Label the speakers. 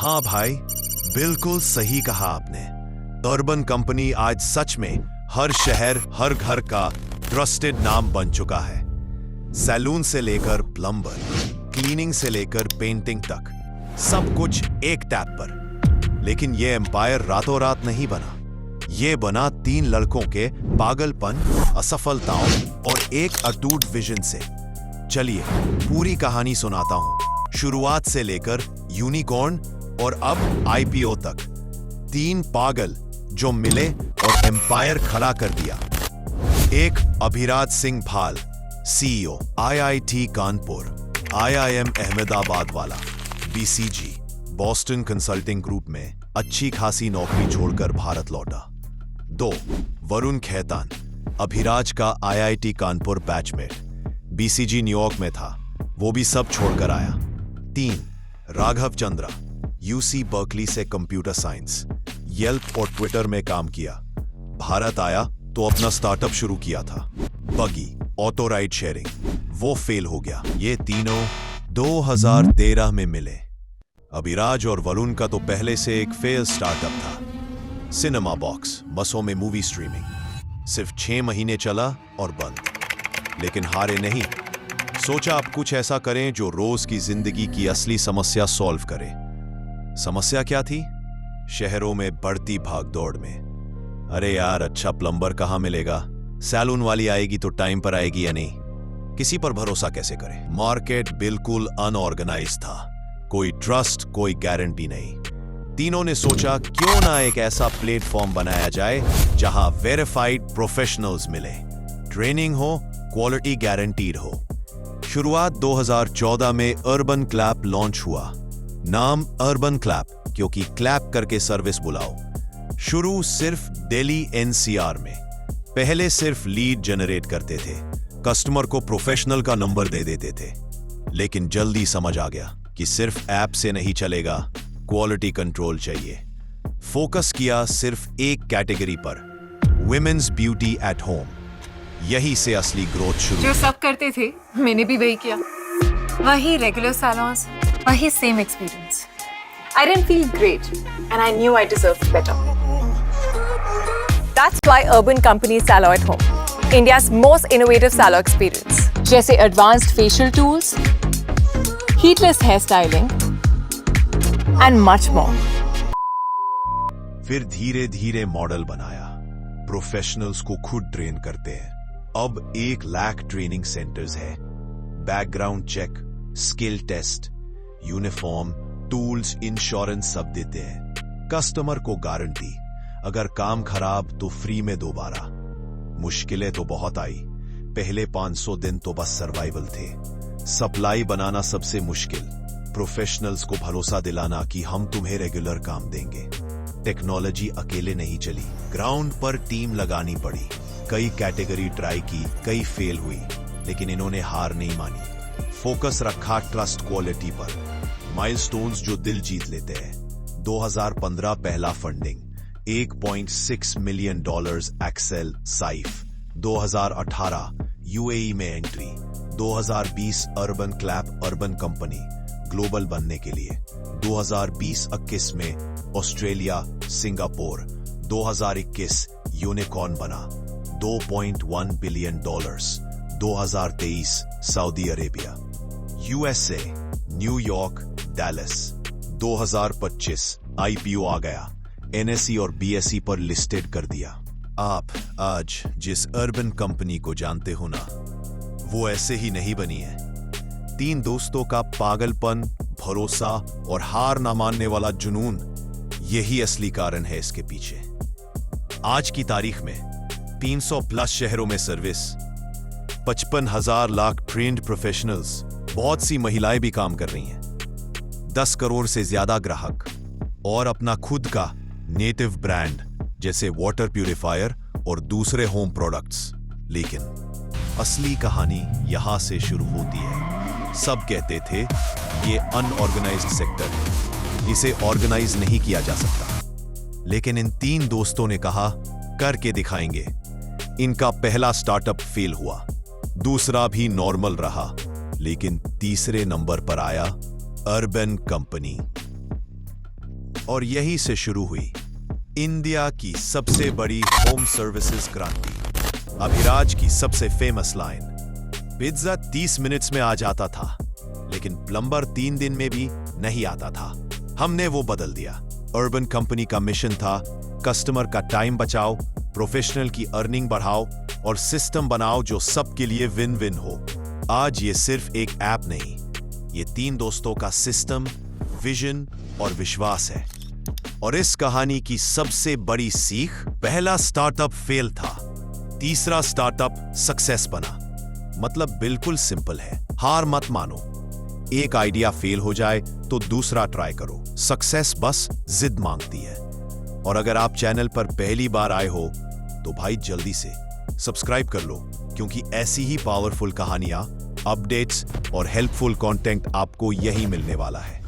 Speaker 1: हाँ भाई, बिल्कुल सही कहा आपने। अर्बन कंपनी आज सच में हर शहर, हर घर का ट्रस्टेड नाम बन चुका है। सैलून से लेकर प्लम्बर, क्लीनिंग से लेकर पेंटिंग तक, सब कुछ एक टैप पर। लेकिन ये एम्पायर रातों रात नहीं बना। ये बना 3 लड़कों के पागलपन, असफलताओं और एक अटूट विजन से। चलिए पूरी कहानी सुनाता हूं, शुरुआत से लेकर यूनिकॉर्न और अब आईपीओ तक। 3 पागल जो मिले और एम्पायर खड़ा कर दिया। एक अभिराज सिंह भाल, CEO, IIT Kanpur, IIM Ahmedabad वाला, बीसीजी, बॉस्टन कंसल्टिंग ग्रुप में अच्छी खासी नौकरी छोड़कर भारत लौटा। 2 वरुण खेतान, अभिराज का IIT Kanpur batchmate, BCG New York में था, वो भी सब छोड़कर आया। 3 राघव चंद्रा, यूसी बर्कली से कंप्यूटर साइंस, येल्प और ट्विटर में काम किया। भारत आया तो अपना स्टार्टअप शुरू किया था, बगी ऑटो राइड शेयरिंग, वो फेल हो गया। ये तीनों 2013 में मिले। अभिराज और वरुण का तो पहले से एक फेल स्टार्टअप था, सिनेमा बॉक्स, बसों में मूवी स्ट्रीमिंग। सिर्फ 6 महीने चला और बंद। लेकिन हारे नहीं, सोचा अब कुछ ऐसा करें जो रोज की जिंदगी की असली समस्या सॉल्व करे। समस्या क्या थी? शहरों में बढ़ती भागदौड़ में। अरे यार, अच्छा प्लम्बर कहां मिलेगा? सैलून वाली आएगी तो टाइम पर आएगी या नहीं? किसी पर भरोसा कैसे करें? मार्केट बिल्कुल अनऑर्गेनाइज था, कोई ट्रस्ट, कोई गारंटी नहीं। तीनों ने सोचा क्यों ना एक ऐसा प्लेटफॉर्म बनाया जाए जहां वेरीफाइड प्रोफेशनल्स मिले, ट्रेनिंग हो, क्वालिटी गारंटीड हो। शुरुआत 2014 में अर्बन क्लैप लॉन्च हुआ। नाम अर्बन क्लैप क्योंकि क्लैप करके सर्विस बुलाओ। शुरू सिर्फ दिल्ली एनसीआर में। पहले सिर्फ लीड जनरेट करते थे, कस्टमर को प्रोफेशनल का नंबर दे देते थे। लेकिन जल्दी समझ आ गया कि सिर्फ ऐप से नहीं चलेगा, क्वालिटी कंट्रोल चाहिए। फोकस किया सिर्फ एक कैटेगरी पर, विमेन्स ब्यूटी एट होम। यही से असली ग्रोथ शुरू।
Speaker 2: जो सब करते थे मैंने भी वही किया। वही रेगुलर सैलून्स, वही same experience. I didn't feel great and I knew I deserved better. That's why Urban Company Salo at Home, India's most innovative salo experience. जैसे advanced facial tools, heatless hair styling and much more.
Speaker 1: फिर धीरे धीरे model बनाया, professionals को खुद train करते हैं। अब 1 लाख ट्रेनिंग सेंटर्स है। Background check, skill test, uniform, tools, insurance सब देते हैं। कस्टमर को गारंटी, अगर काम खराब तो फ्री में दोबारा। मुश्किलें तो बहुत आई, पहले 500 दिन तो बस सर्वाइवल थे। सप्लाई बनाना सबसे मुश्किल, प्रोफेशनल्स को भरोसा दिलाना कि हम तुम्हें रेगुलर काम देंगे। टेक्नोलॉजी अकेले नहीं चली, ग्राउंड पर टीम लगानी पड़ी। कई कैटेगरी ट्राई की, कई फेल हुई, लेकिन इन्होंने हार नहीं मानी। फोकस रखा ट्रस्ट, क्वालिटी पर। माइलस्टोन्स जो दिल जीत लेते हैं। 2015 पहला फंडिंग, $1.6 मिलियन एक्सेल साइफ। 2018 यूएई में entry. 2020 urban clap urban company global बनने के लिए। 2020-21 में ऑस्ट्रेलिया, सिंगापुर। 2021 यूनिकॉर्न बना, $2.1 billion. 2023 Saudi Arabia, USA, New York, Dallas. 2025 IPO आ गया, एनएसई और बीएसई पर लिस्टेड कर दिया। आप आज जिस अर्बन कंपनी को जानते हो ना, वो ऐसे ही नहीं बनी है। 3 दोस्तों का पागलपन, भरोसा और हार ना मानने वाला जुनून, यही असली कारण है इसके पीछे। आज की तारीख में 300 प्लस शहरों में सर्विस, 55,000 लाख ट्रेन्ड प्रोफेशनल्स, बहुत सी महिलाएं भी काम कर रही हैं, 10 करोड़ से ज्यादा ग्राहक और अपना खुद का नेटिव ब्रांड जैसे वाटर प्यूरिफायर और दूसरे होम प्रोडक्ट्स। लेकिन असली कहानी यहां से शुरू होती है। सब कहते थे ये अनऑर्गेनाइज्ड सेक्टर है, इसे ऑर्गेनाइज नहीं किया जा सकता। लेकिन इन 3 दोस्तों ने कहा करके दिखाएंगे। इनका पहला स्टार्टअप फेल हुआ, दूसरा भी नॉर्मल रहा, लेकिन तीसरे नंबर पर आया अर्बन कंपनी। और यहीं से शुरू हुई इंडिया की सबसे बड़ी होम सर्विसेज क्रांति। अभिराज की सबसे फेमस लाइन, पिज्जा 30 मिनट्स में आ जाता था लेकिन प्लम्बर 3 दिन में भी नहीं आता था। हमने वो बदल दिया। अर्बन कंपनी का मिशन था कस्टमर का टाइम बचाओ, प्रोफेशनल की अर्निंग बढ़ाओ और सिस्टम बनाओ जो सबके लिए विन विन हो। आज ये सिर्फ एक ऐप नहीं, ये 3 दोस्तों का सिस्टम, विजन और विश्वास है। और इस कहानी की सबसे बड़ी सीख, पहला स्टार्टअप फेल था, तीसरा स्टार्टअप सक्सेस बना। मतलब बिल्कुल सिंपल है, हार मत मानो। एक आइडिया फेल हो जाए तो दूसरा ट्राई करो। सक्सेस बस जिद मांगती है। और अगर आप चैनल पर पहली बार आए हो तो भाई जल्दी से सब्सक्राइब कर लो, क्योंकि ऐसी ही पावरफुल कहानियां, अपडेट्स और हेल्पफुल कंटेंट आपको यही मिलने वाला है।